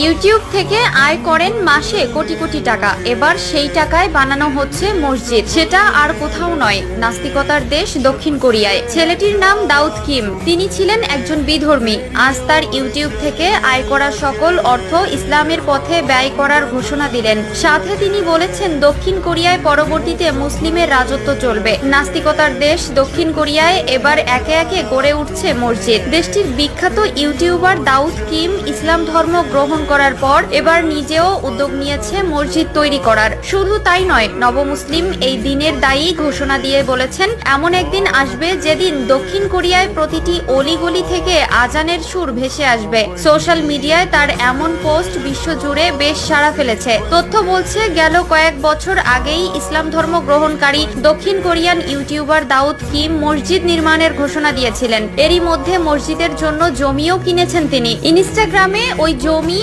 YouTube থেকে আয় করেন মাসে কোটি কোটি টাকা। এবার সেই টাকায় বানানো হচ্ছে মসজিদ, সেটা আর কোথাও নয়, নাস্তিকতার দেশ দক্ষিণ কোরিয়ায়। ছেলেটির নাম দাউদ কিম। তিনি ছিলেন একজন বিধর্মী। আজ তার ইউটিউব থেকে আয় করা সকল অর্থ ইসলামের পথে ব্যয় করার ঘোষণা দিলেন। সাথে তিনি বলেছেন, দক্ষিণ কোরিয়ায় পরবর্তীতে মুসলিমের রাজত্ব চলবে। নাস্তিকতার দেশ দক্ষিণ কোরিয়ায় এবার একে একে গড়ে উঠছে মসজিদ। দেশটির বিখ্যাত ইউটিউবার দাউদ কিম ইসলাম ধর্ম গ্রহণ করার পর এবার নিজেও উদ্যোগ নিয়েছে মসজিদ তৈরি করার। শুধু তাই নয়, নবমুসলিম এই দিনের দায়ী ঘোষণা দিয়ে বলেছেন, এমন একদিন আসবে যেদিন দক্ষিণ কোরিয়ায় প্রতিটি অলিগলি থেকে আজানের সুর ভেসে আসবে। সোশ্যাল মিডিয়ায় তার এমন পোস্ট বিশ্বজুড়ে বেশ সাড়া ফেলেছে। তথ্য বলছে, গেল কয়েক বছর আগেই ইসলাম ধর্ম গ্রহণকারী দক্ষিণ কোরিয়ান ইউটিউবার দাউদ কিম মসজিদ নির্মাণের ঘোষণা দিয়েছিলেন। এরই মধ্যে মসজিদের জন্য জমিও কিনেছেন তিনি। ইনস্টাগ্রামে ওই জমি